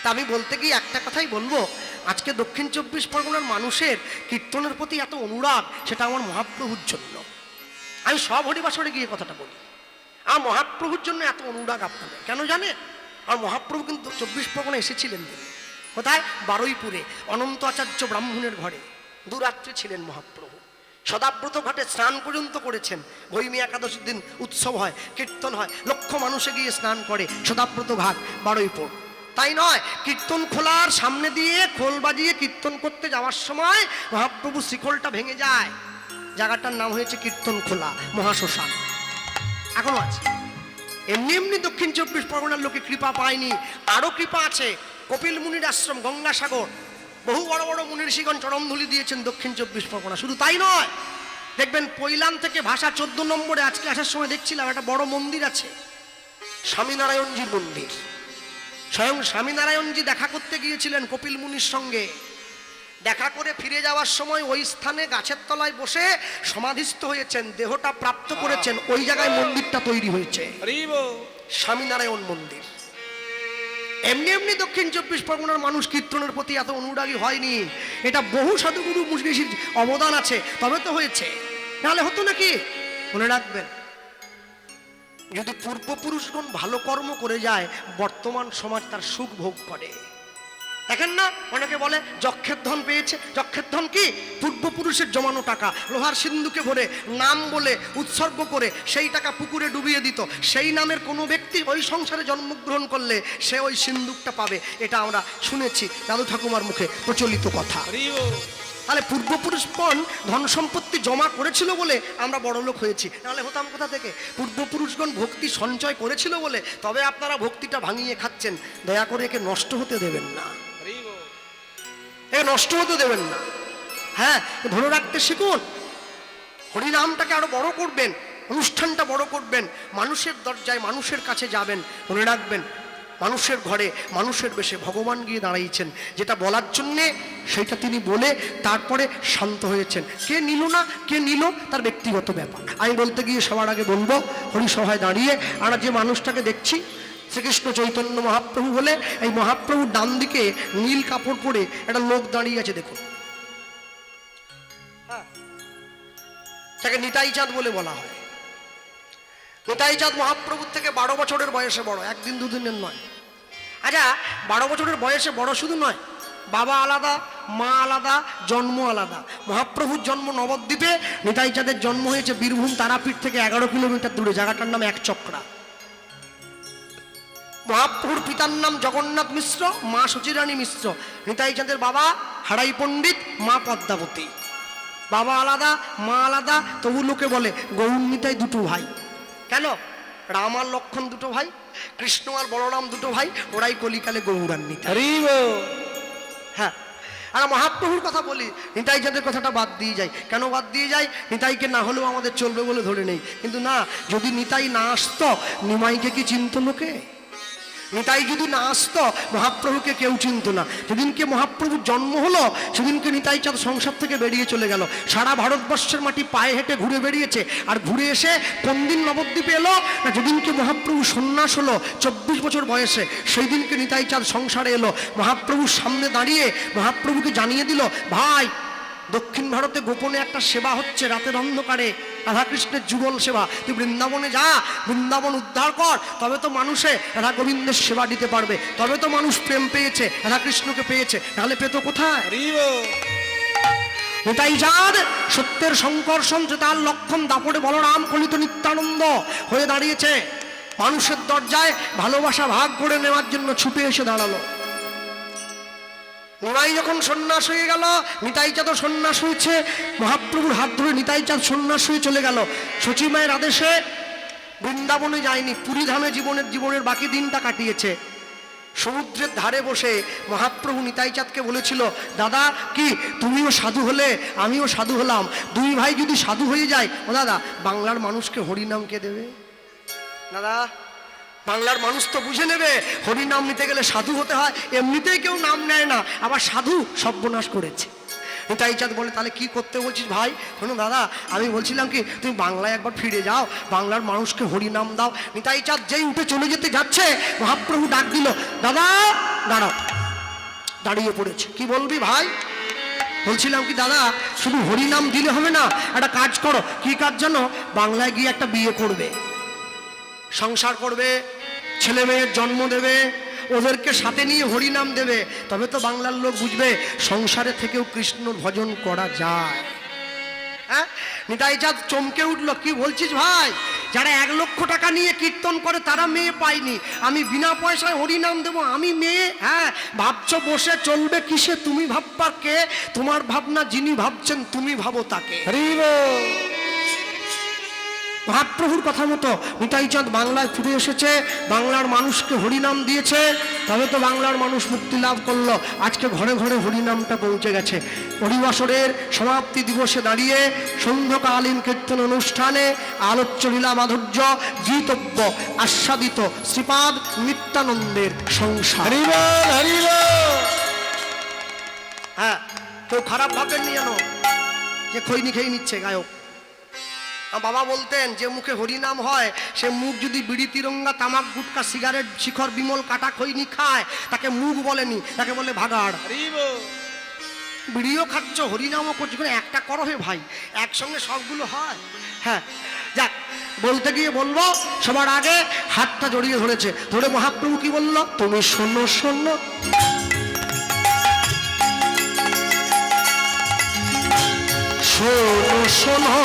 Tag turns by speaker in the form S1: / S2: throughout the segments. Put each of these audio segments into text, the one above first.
S1: তা আমি বলতে গিয়ে একটা কথাই বলবো, আজকে দক্ষিণ 24 পরগনার মানুষের কীর্তনের প্রতি এত অনুরাগ, সেটা আমার মহাপ্রভুর জন্য। আমি সব হরিবাসরে গিয়ে কথাটা বলি, আমার মহাপ্রভুর জন্য এত অনুরাগ আপনাদের। কেন জানে? আর মহাপ্রভু কিন্তু 24 পরগনা এসেছিলেন দিনে। কোথায়? বারুইপুরে অনন্ত আচার্য ব্রাহ্মণের ঘরে দুরাত্রি ছিলেন মহাপ্রভু। সদাব্রত ঘাটে স্নান পর্যন্ত করেছেন। ভৈমী একাদশীর দিন উৎসব হয়, কীর্তন হয়, লক্ষ মানুষে গিয়ে স্নান করে সদাব্রত ঘাট বারুইপুর। তাই নয়, কীর্তন খোলার সামনে দিয়ে খোল বাজিয়ে কীর্তন করতে যাওয়ার সময় মহাপ্রভু শিকলটা ভেঙে যায়। জায়গাটার নাম হয়েছে কীর্তন খোলা, মহাশ্মশান, এখনো আছে। এমনি এমনি দক্ষিণ 24 পরগনার লোকে কৃপা পায়নি, আরো কৃপা আছে। কপিল মুনির আশ্রম, গঙ্গাসাগর, বহু বড় বড় মুনি ঋষিগণ চরণধুলি দিয়েছেন দক্ষিণ 24 পরগনা। শুধু তাই নয়, দেখবেন পৈলান থেকে ভাষা 14 নম্বরে আজকে আসার সময় দেখছিলাম একটা বড় মন্দির আছে, স্বামীনারায়ণজির মন্দির। স্বয়ং স্বামীনারায়ণজি দেখা করতে গিয়েছিলেন কপিল মুনির সঙ্গে। দেখা করে ফিরে যাওয়ার সময় ওই স্থানে গাছের তলায় বসে সমাধিস্থ হয়েছেন, দেহটা প্রাপ্ত করেছেন। ওই জায়গায় মন্দিরটা তৈরি হয়েছে, স্বামীনারায়ণ মন্দির। এমনি এমনি দক্ষিণ 24 পরগনার মানুষ কীর্তনের প্রতি এত অনুরাগী হয়নি, এটা বহু সাধুগুরু মুশরিশির অবদান আছে, তবে তো হয়েছে, নাহলে হতো নাকি? মনে রাখবেন, যদি পূর্বপুরুষগণ ভালো কর্ম করে যায়, বর্তমান সমাজ তার সুখ ভোগ করে। দেখেন না, অনেকে বলে যক্ষের ধন পেয়েছে। যক্ষের ধন কি? পূর্বপুরুষের জমানো টাকা, লোহার সিন্ধুকে ভরে নাম বলে উৎসর্গ করে সেই টাকা পুকুরে ডুবিয়ে দিত। সেই নামের কোনো ব্যক্তি ওই সংসারে জন্মগ্রহণ করলে সে ওই সিন্ধুকটা পাবে, এটা আমরা শুনেছি দাদু ঠাকুমার মুখে প্রচলিত কথা। তাহলে পূর্বপুরুষগণ ধন সম্পত্তি জমা করেছিল বলে আমরা বড় লোক হয়েছি, নাহলে হতাম কোথা থেকে? পূর্বপুরুষগণ ভক্তি সঞ্চয় করেছিল বলে তবে আপনারা ভক্তিটা ভাঙিয়ে খাচ্ছেন। দয়া করে একে নষ্ট হতে দেবেন না, এ নষ্ট হতে দেবেন না। হ্যাঁ, ধরে রাখতে শিখুন, হরিনামটাকে আরো বড় করবেন, অনুষ্ঠানটা বড় করবেন, মানুষের দরজায় মানুষের কাছে যাবেন। মনে রাখবেন, মানুষের ঘরে মানুষের বেশে ভগবান গিয়ে দাঁড়িয়েছেন। যেটা বলার জন্যে সেটা তিনি বলে তারপরে শান্ত হয়েছেন। কে নিল না কে নিল তার ব্যক্তিগত ব্যাপার। আমি বলতে গিয়ে সবার আগে বলবো, হরিসভায় দাঁড়িয়ে আমরা যে মানুষটাকে দেখছি শ্রীকৃষ্ণ চৈতন্য মহাপ্রভু বলে, এই মহাপ্রভুর ডান দিকে নীল কাপড় পরে একটা লোক দাঁড়িয়ে আছে, দেখুন। তাকে নিতাই চাঁদ বলে বলা হয়। নিতাই চাঁদ মহাপ্রভুর থেকে 12 বছরের বয়সে বড়, একদিন দুদিনের নয়। আচ্ছা, 12 বছরের বয়সে বড় শুধু নয়, বাবা আলাদা, মা আলাদা, জন্ম আলাদা। মহাপ্রভুর জন্ম নবদ্বীপে, নিতাই চাঁদের জন্ম হয়েছে বীরভূম তারাপীঠ থেকে 11 কিলোমিটার দূরে, জায়গাটার নাম একচক্রা। মহাপ্রভুর পিতার নাম জগন্নাথ মিশ্র, মা সুচিরানী মিশ্র। নিতাই চাঁদের বাবা হারাই পণ্ডিত, মা পদ্মাবতী। বাবা আলাদা, মা আলাদা, তবু লোকে বলে গৌর নিতাই দুটো ভাই। কেন? রাম আর লক্ষ্মণ দুটো ভাই, কৃষ্ণ আর বলরাম দুটো ভাই, ওরাই কলিকালে গৌরান্বিতা। হ্যাঁ, আর মহাপ্রভুর কথা বলি, নিতাই চাঁদের কথাটা বাদ দিয়ে যায়। কেন বাদ দিয়ে যায়? নিতাইকে না হলেও আমাদের চলবে বলে ধরে নেই। কিন্তু না, যদি নিতাই না আসতো, নিমাইকে কি চিনত লোকে? নিতাই যদি না আসতো, মহাপ্রভুকে কেউ চিনত না। যেদিনকে মহাপ্রভুর জন্ম হলো, সেদিনকে নিতাই চাঁদ সংসার থেকে বেরিয়ে চলে গেল। সারা ভারতবর্ষের মাটি পায়ে হেঁটে ঘুরে বেরিয়েছে। আর ঘুরে এসে কোন দিন নবদ্বীপে এলো না, যেদিনকে মহাপ্রভু সন্ন্যাস হলো 24 বছর বয়সে, সেই দিনকে নিতাই চাঁদ সংসারে এলো। মহাপ্রভুর সামনে দাঁড়িয়ে মহাপ্রভুকে জানিয়ে দিল, ভাই, দক্ষিণ ভারতে গোপনে একটা সেবা হচ্ছে, রাতের অন্ধকারে রাধাকৃষ্ণের যুগল সেবা। তুই বৃন্দাবনে যা, বৃন্দাবন উদ্ধার কর, তবে তো মানুষে রাধা গোবিন্দের সেবা দিতে পারবে, তবে তো মানুষ প্রেম পেয়েছে, রাধাকৃষ্ণকে পেয়েছে, নাহলে পেত কোথায়? নিতাই চাঁদ সত্যের সংকর্ষণ, তার লক্ষণ, দাপড়ে বলরাম কলিত নিত্যানন্দ হয়ে দাঁড়িয়েছে। মানুষের দরজায় ভালোবাসা ভাগ করে নেওয়ার জন্য ছুটে এসে দাঁড়ালো। নিমাই যখন সন্ন্যাস হয়ে গেল, নিতাই চাঁদও সন্ন্যাস হয়েছে। মহাপ্রভুর হাত ধরে নিতাই চাঁদ সন্ন্যাস হয়ে চলে গেল। সচিমায়ের আদেশে বৃন্দাবনে যায়নি, পুরীধামে জীবনের বাকি দিনটা কাটিয়েছে। সমুদ্রের ধারে বসে মহাপ্রভু নিতাই চাঁদকে বলেছিল, দাদা কি তুমিও সাধু হলে, আমিও সাধু হলাম, দুই ভাই যদি সাধু হয়ে যায়, ও দাদা, বাংলার মানুষকে হরিনাম কে দেবে? দাদা, বাংলার মানুষ তো বুঝে নেবে, হরিনাম নিতে গেলে সাধু হতে হয়, এমনিতেই কেউ নাম নেয় না, আবার সাধু সর্বনাশ করেছে। নিতাই চাঁদ বলে, তাহলে কি করতে বলছিস ভাই? শোনো দাদা, আমি বলছিলাম কি, তুমি বাংলায় একবার ফিরে যাও, বাংলার মানুষকে হরিনাম দাও। নিতাই চাঁদ যেই উঠে চলে যেতে যাচ্ছে, মহাপ্রভু ডাক দিল, দাদা দাঁড়াও। দাঁড়িয়ে পড়েছে। কি বলবি ভাই? বলছিলাম কি দাদা, শুধু হরিনাম দিলে হবে না, একটা কাজ করো। কি কাজ জানো? বাংলায় গিয়ে একটা বিয়ে করবে, সংসার করবে, ছেলে মেয়ের জন্ম দেবে, ওদেরকে সাথে নিয়ে হরিনাম দেবে, তবে তো বাংলার লোক বুঝবে সংসারে থেকেও কৃষ্ণ ভজন করা যায়। হ্যাঁ, নিতাই চাঁদ চমকে উঠলো। কি বলছিস ভাই? যারা 1 লক্ষ টাকা নিয়ে কীর্তন করে তারা মেয়ে পায়নি, আমি বিনা পয়সায় হরিনাম দেবো, আমি মেয়ে? হ্যাঁ, ভাবছো বসে চলবে কিসে? তুমি ভাববা কে? তোমার ভাবনা যিনি ভাবছেন তুমি ভাবো তাকে। মহাপ্রভুর কথা মতো নিতাই চাঁদ বাংলায় ফিরে এসেছে, বাংলার মানুষকে হরিনাম দিয়েছে, তবে তো বাংলার মানুষ মুক্তি লাভ করলো। আজকে ঘরে ঘরে হরিনামটা পৌঁছে গেছে। হরিবাসরের সমাপ্তি দিবসে দাঁড়িয়ে সন্ধ্যাকালীন কীর্তন অনুষ্ঠানে আলোচ্য লীলা মাধুর্য গীতব্য আস্বাদিত শ্রীপাদ নিত্যানন্দের সংসার। হ্যাঁ, কেউ খারাপ ভাবেন নি যেন যে খৈনি খেয়ে নিচ্ছে গায়ক। বাবা বলতেন যে মুখে হরিনাম হয় সে মুখ যদি বিড়ি তিরঙ্গা তামাক গুটকা সিগারেট শিখর বিমল কাটা খৈনি খায় তাকে মুখ বলেনি, তাকে বলে ভাগাড়। বিড়িও খাচ্ছ হরিনামও করছো, একটা করো হে ভাই, একসঙ্গে সবগুলো হয়। হ্যাঁ, যাক, বলতে গিয়ে বলবো সবার আগে হাতটা জড়িয়ে ধরেছে, ধরে মহাপ্রভু কি বললো? তুমি শোনো শোনো শোনো শোনো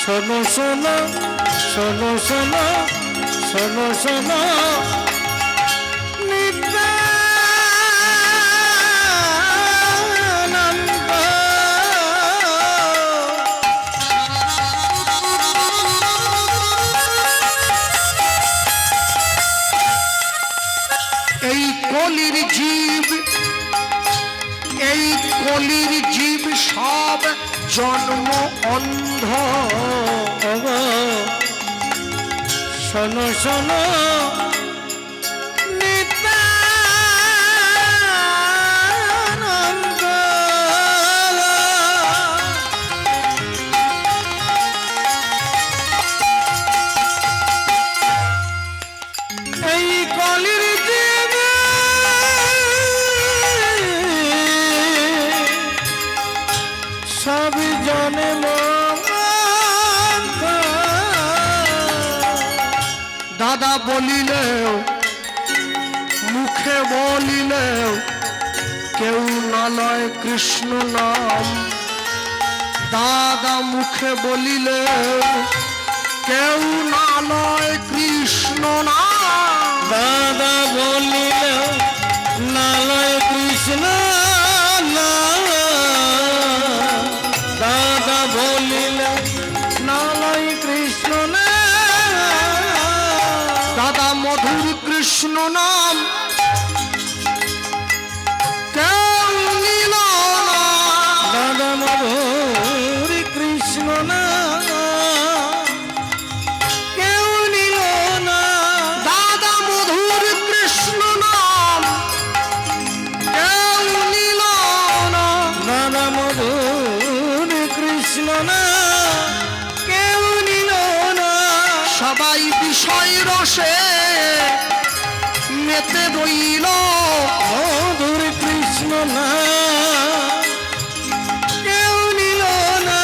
S2: শোনো শোনো শোনো শোনো শোনো শোনো নিত্যানন্দ।
S1: এই কলির জীব, এই কলির জীব সব জন্ম অন্ধ।
S2: শোনো শোনো নিত্যানন্দ। এই কলির জীব সব জন্ম
S1: দাদা বলিলেও মুখে বলিলেও কেউ না লয় কৃষ্ণ নাম। দাদা মুখে বলিলেও কেউ না লয় কৃষ্ণ নাম।
S2: দাদা বলিলেও না লয় কৃষ্ণ নাম। দাদা বলিলেও না লয় কৃষ্ণ নাম।
S1: দাদা মধুর কৃষ্ণ নাম কেউ নিল না।
S2: দাদা মধুর কৃষ্ণ নাম কেউ নিল না।
S1: দাদা মধুর কৃষ্ণ নাম কেউ নিল না।
S2: দাদা মধুর কৃষ্ণ নাম কেউ নিল না।
S1: সবাই বিষয় রসে মেতে রইল।
S2: মধুর কৃষ্ণ নাম কেউ নিল না।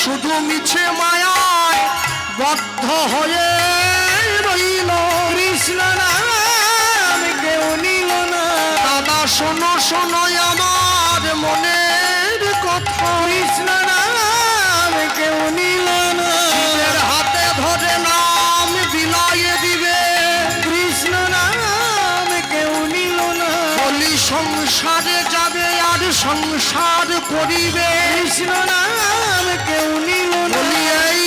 S1: শুধু মিছে মায়ায় বদ্ধ হয়ে রইল।
S2: কৃষ্ণ নাম কেউ নিল না।
S1: দাদা শোনো শোনো আমার মনের কথা।
S2: কৃষ্ণ নাম
S1: করিবে
S2: কৃষ্ণ নাম কেউ নিল না
S1: বলি এই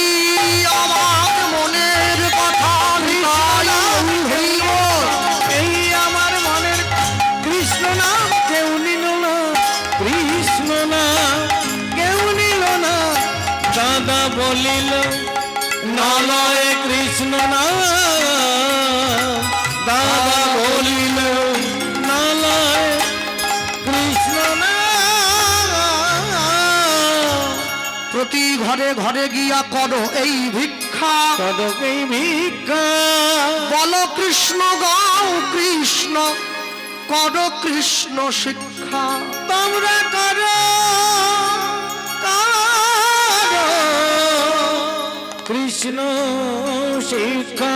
S1: আমার মনের কথা তাই হইল।
S2: এই আমার মনের কৃষ্ণ নাম কেউ নিল না কৃষ্ণ নাম কেউ নিল না দাদা বলিল নালয় কৃষ্ণ নাম দাদা বলিল নালয় কৃষ্ণ নাম
S1: প্রতি ঘরে ঘরে গিয়া করো এই ভিক্ষা
S2: কদকেই ভিক্ষা
S1: বলো কৃষ্ণ গাও কৃষ্ণ করো কৃষ্ণ শিক্ষা।
S2: তোমরা করো কৃষ্ণ শিক্ষা